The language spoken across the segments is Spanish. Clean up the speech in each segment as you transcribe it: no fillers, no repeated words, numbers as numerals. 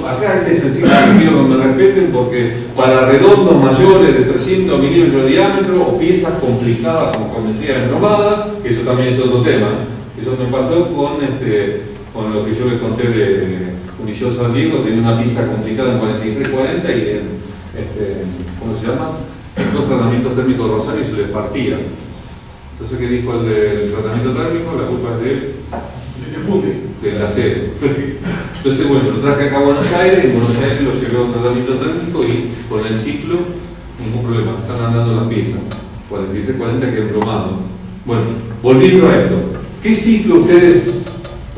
acá este es el ciclo que quiero que me respeten, porque para redondos mayores de 300 milímetros de diámetro o piezas complicadas como geometría embromada, que eso también es otro tema. Eso me pasó con lo que yo le conté de Unillo San Diego, tenía una pieza complicada en 4340 y ¿cómo se llama? En dos tratamientos térmicos de Rosario se les partía. Entonces, ¿qué dijo el del tratamiento térmico? La culpa es de él. Del acero. Entonces, bueno, lo traje acá a Buenos Aires, y en Buenos Aires lo llevé a un tratamiento térmico y con el ciclo, ningún problema, están andando las piezas. 4340 que embromado. Bueno, volviendo a esto, ¿qué ciclo ustedes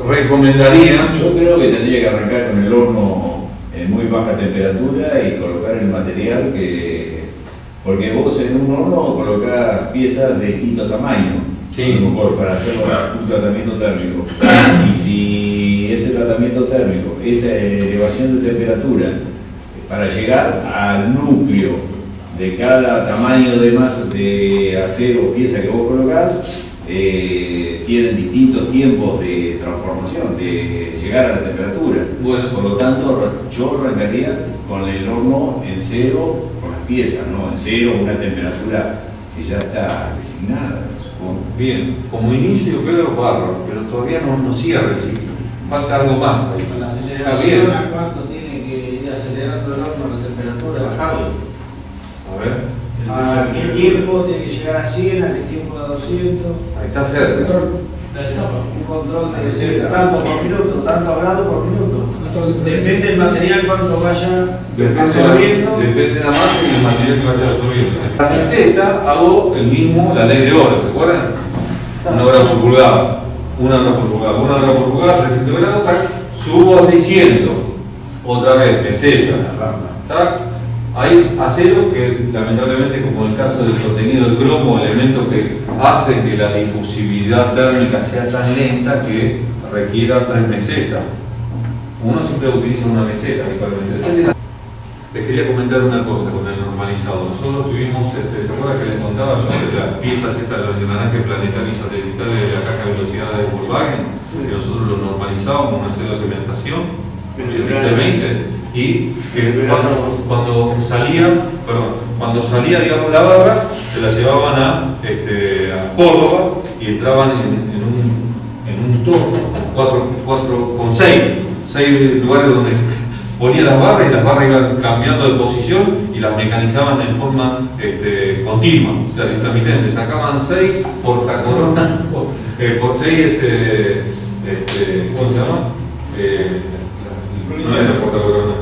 recomendarían? Yo creo que tendría que arrancar con el horno en muy baja temperatura y colocar el material porque vos en un horno colocás piezas de distinto tamaño, sí, a lo mejor para hacer un tratamiento térmico. Y si ese tratamiento térmico, esa elevación de temperatura, para llegar al núcleo de cada tamaño de masa de acero o pieza que vos colocás, tienen distintos tiempos de transformación, de llegar a la temperatura. Bueno, por lo tanto, yo arrancaría con el horno en cero, con las piezas, ¿no? En cero, una temperatura que ya está designada, supongo. bien, como inicio yo creo barro, pero todavía no cierra el ciclo. Falta algo más ahí. Con la Está aceleración, bien. ¿a cuánto tiene que ir acelerando el horno la temperatura? Bajarlo. A ver. ¿A qué tiempo tiene que llegar a 100? ¿A qué tiempo a 200? Ahí está cerca. Un control de ser tanto por minuto, tanto grado por minuto. Depende del material cuánto vaya absorbiendo. Depende de la masa y el material que vaya absorbiendo. La meseta hago el mismo, la ley de oro, ¿se acuerdan? 1 grado por pulgada. 1 grado por pulgada. 1 grado por pulgada, 300 grados, subo a 600. Otra vez, meseta. ¿Tá? Hay acero que, lamentablemente, como en el caso del contenido del cromo, elemento que hace que la difusividad térmica sea tan lenta que requiera 3 mesetas. Uno siempre utiliza una meseta habitualmente. Les quería comentar una cosa con el normalizado. Nosotros tuvimos, ¿se acuerdan que les contaba yo de las piezas estas de los engranajes planetarios satelitales de la caja de velocidad de Volkswagen? Que nosotros lo normalizábamos con acero de cementación, 86-20. Y que cuando salía, digamos, la barra, se la llevaban a Córdoba y entraban en un torno con 6 lugares donde ponían las barras, y las barras iban cambiando de posición y las mecanizaban en forma continua, o sea, intermitente. Sacaban 6 portacorona, por 6, ¿cómo se llama? No era portacorona.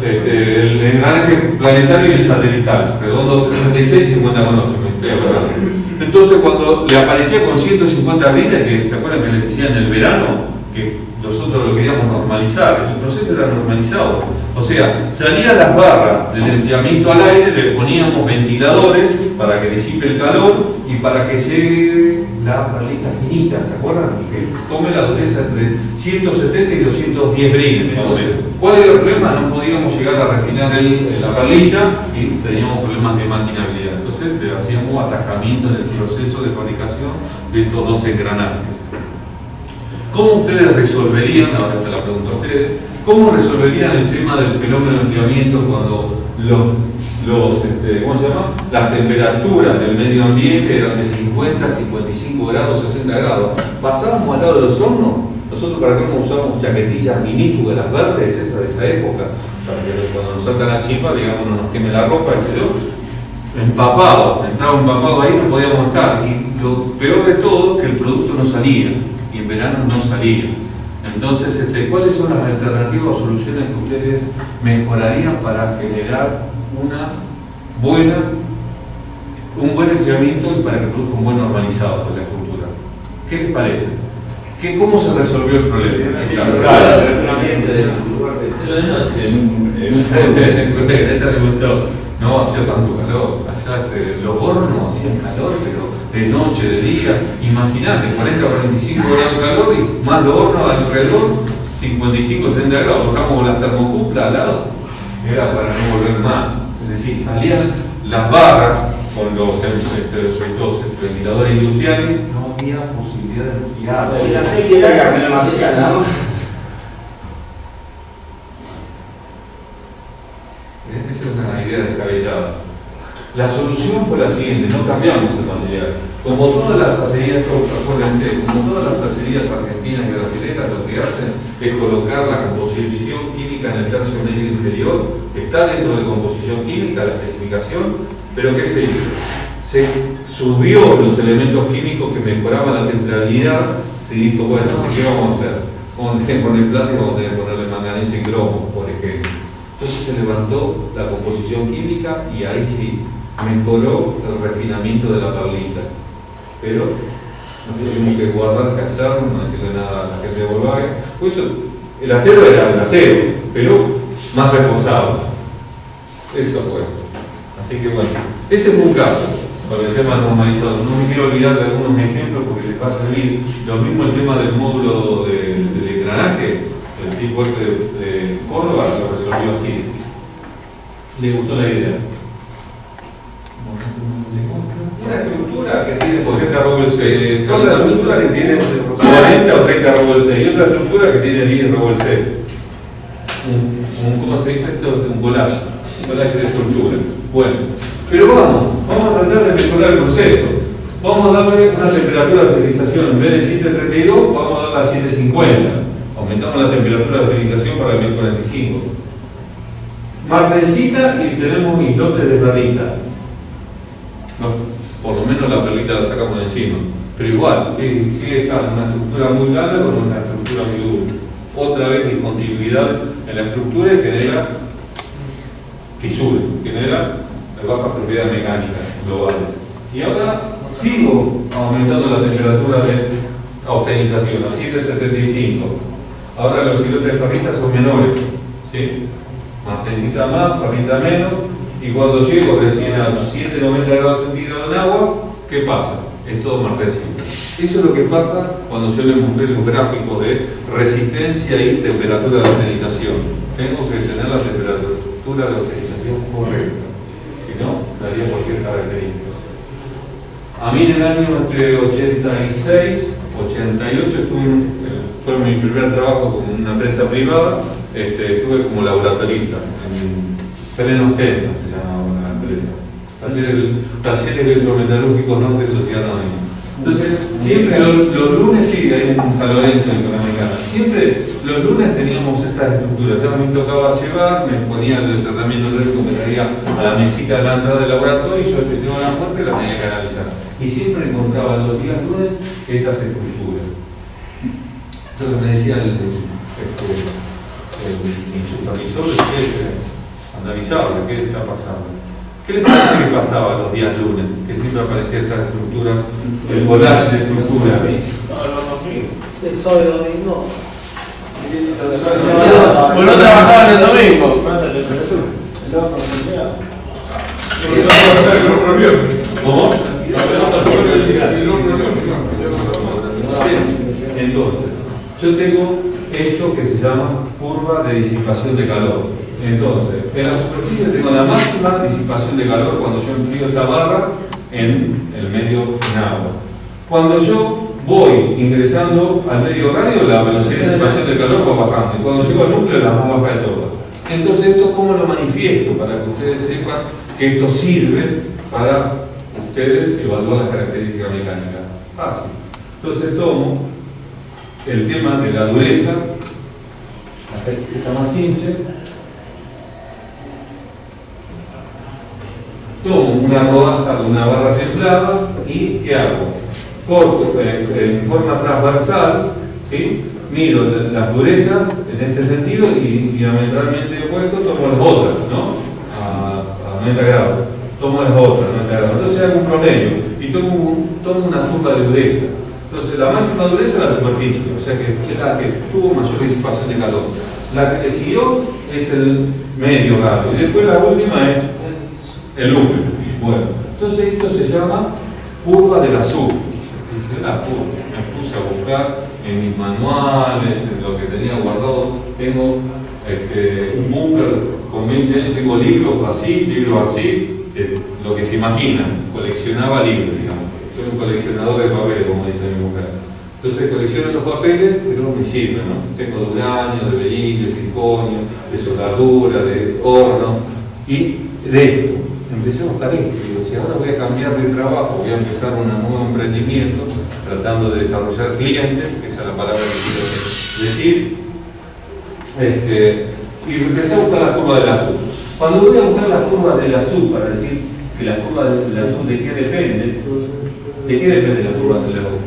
El engranaje planetario y el satelital, redondo 66 y 50 con otro, me estoy acordando. Entonces, cuando le aparecía con 150 abriles, que se acuerdan que les decía en el verano, que nosotros lo queríamos normalizar, el proceso era normalizado. O sea, salían las barras del enfriamiento al aire, le poníamos ventiladores para que disipe el calor y para que llegue la perlita finita, ¿se acuerdan? Y que tome la dureza entre 170 y 210 briles. Entonces, ¿cuál era el problema? No podíamos llegar a refinar la perlita y teníamos problemas de maquinabilidad. Entonces, le hacíamos atajamiento en el proceso de fabricación de estos dos engranajes. ¿Cómo ustedes resolverían, ahora te la pregunto a ustedes, cómo resolverían el tema del fenómeno de enfriamiento cuando ¿cómo se llama? Las temperaturas del medio ambiente eran de 50, 55 grados, 60 grados? ¿Pasábamos al lado de los hornos? Nosotros, para qué no usamos chaquetillas minúsculas, las verdes, esas de esa época, para que cuando nos saltan las chispas, digamos, no nos queme la ropa, empapado, entraba empapado ahí, no podíamos estar. Y lo peor de todo es que el producto no salía, y en verano no salía. Entonces, ¿cuáles son las alternativas o soluciones que ustedes mejorarían para generar un buen enfriamiento y para que produzca un buen normalizado de la estructura? ¿Qué les parece? ¿Cómo se resolvió el problema? Claro, el ambiente de lugar de esa le gustó. No hacía tanto calor. Allá los hornos hacían calor, pero de noche, de día. Imagínate, 40 o 45 grados de calor y más de horno alrededor, 55 o 60 grados. Tocamos las termocuplas al lado. Era para no volver más. Es decir, salían las barras con los ventiladores industriales, no había posibilidad de enfriar. Y la sequía con el material, ¿no? La solución fue la siguiente, no cambiamos el material. Como todas las acerías, acuérdense, como todas las acerías argentinas y brasileñas, lo que hacen es colocar la composición química en el tercio medio inferior, está dentro de composición química, la especificación, pero ¿qué se hizo? Se subió los elementos químicos que mejoraban la temperabilidad, se dijo, bueno, ¿qué vamos a hacer? Vamos a tener que poner plata y vamos a tener que ponerle manganeso y cromo, por ejemplo. Entonces se levantó la composición química y ahí sí mejoró el refinamiento de la tablita. Pero nos tuvimos que guardar, callarnos, no decirle nada a la gente de Volkswagen. Pues el acero era el acero, pero más reforzado. Eso fue. Así que bueno, ese fue un caso con el tema normalizado. No me quiero olvidar de algunos ejemplos porque les va a servir. Lo mismo el tema del módulo del engranaje, el tipo este de Córdoba lo resolvió así. Le gustó la idea. Una estructura que tiene 60 Rowell 6, otra estructura que tiene 40 o 30 Rowell 6 y otra estructura que tiene 10 Rowell 6. ¿Cómo se dice esto? Un collage de estructura. Bueno, pero vamos a tratar de mejorar el proceso. Vamos a darle una temperatura de utilización, en vez de 732, vamos a darla a 750. Aumentamos la temperatura de utilización para el 1045. Martensita y tenemos islotes de radita. No, por lo menos la perlita la sacamos de encima, pero igual, sí está una estructura muy larga con una estructura muy dura. Otra vez discontinuidad en la estructura y genera fisura, genera bajas propiedades mecánicas globales. Y ahora sigo aumentando la temperatura de obtenización a 775. Ahora los islotes de farrita son menores, ¿sí? Martensita más, farrita menos. Y cuando llego recién a 790 grados centígrados en agua, ¿qué pasa? Es todo martensita. Eso es lo que pasa cuando yo les mostré los gráficos de resistencia y temperatura de obtenización. Tengo que tener la temperatura de obtenización correcta, si no, daría cualquier característica. A mí en el año entre 86 88 fue mi primer trabajo con una empresa privada, estuve como laboratorista en Frenos Tensas, se llama la empresa. Talleres Electrometalúrgicos Norte Sociedad Anónima. Entonces, siempre los lunes, sí, hay un San Lorenzo en Economicana. Siempre los lunes teníamos estas estructuras. Ya me tocaba llevar, me ponía el tratamiento eléctrico que traía a la mesita de la entrada del laboratorio y yo tenía la puerta y la tenía que analizar. Y siempre encontraba los días lunes estas estructuras. Entonces me decía el supervisor analizable, ¿qué está pasando? ¿Qué les parece que pasaba los días lunes? Que siempre aparecían estas estructuras, el collage de estructura. El sábado y domingo. Pues no trabajaban el domingo. ¿Cómo? Entonces, yo tengo esto que se llama curva de disipación de calor. Entonces, en la superficie tengo la máxima disipación de calor cuando yo enfrío esta barra en el medio en agua. Cuando yo voy ingresando al medio radio, la velocidad de disipación de calor va bajando. Y cuando llego al núcleo, la más baja de todas. Entonces, ¿esto cómo lo manifiesto? Para que ustedes sepan que esto sirve para ustedes evaluar las características mecánicas. Fácil. Entonces, tomo el tema de la dureza, que está más simple. Tomo una rodaja de una barra templada y ¿qué hago? Corto en forma transversal, ¿sí? Miro las durezas en este sentido y diametralmente opuesto tomo las otras, ¿no? A 90 grados. Tomo las otras a 90 grados. Entonces hago un promedio y tomo una curva de dureza. Entonces la máxima dureza es la superficie, o sea que es la que tuvo mayor disipación de calor. La que le siguió es el medio radio y después la última es el núcleo. Bueno, entonces esto se llama curva del azul. Dije, la curva. Me puse a buscar en mis manuales, en lo que tenía guardado. Tengo un búnker con 20 años, tengo libros así, lo que se imagina. Coleccionaba libros, digamos. Soy un coleccionador de papeles, como dice mi mujer. Entonces colecciono los papeles, pero no me sirven, ¿no? Tengo de uranio, de berilio, de circonio, de soldadura, de horno y de esto. empecé a buscar esto. Digo, si ahora voy a cambiar de trabajo, voy a empezar un nuevo emprendimiento, tratando de desarrollar clientes, que esa es la palabra que quiero decir, y empecé a buscar las curvas del azul. Cuando voy a buscar las curvas del azul, para decir que las curvas del azul de qué depende la curva del azul?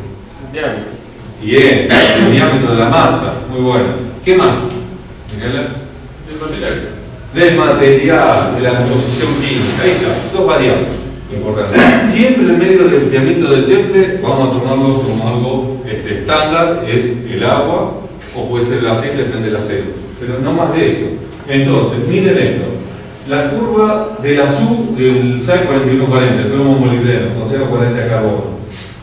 Bien, el diámetro de la masa, muy bueno. ¿Qué más? Del material, de la composición química, ahí está, dos variables importantes. Siempre en medio del enfriamiento del temple vamos a tomarlo como algo estándar, es el agua o puede ser el aceite, depende del aceite, pero no más de eso. Entonces, miren esto, la curva del azul del SAE 4140, el cromo molibdeno con 0,40 de carbono.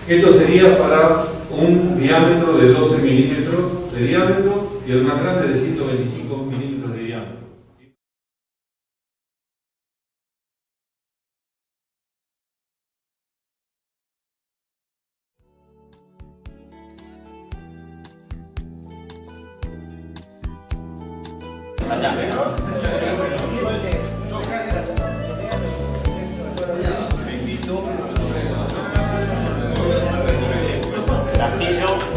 Esto sería para un diámetro de 12 milímetros de diámetro y el más grande de 125 milímetros de diámetro. Castillo.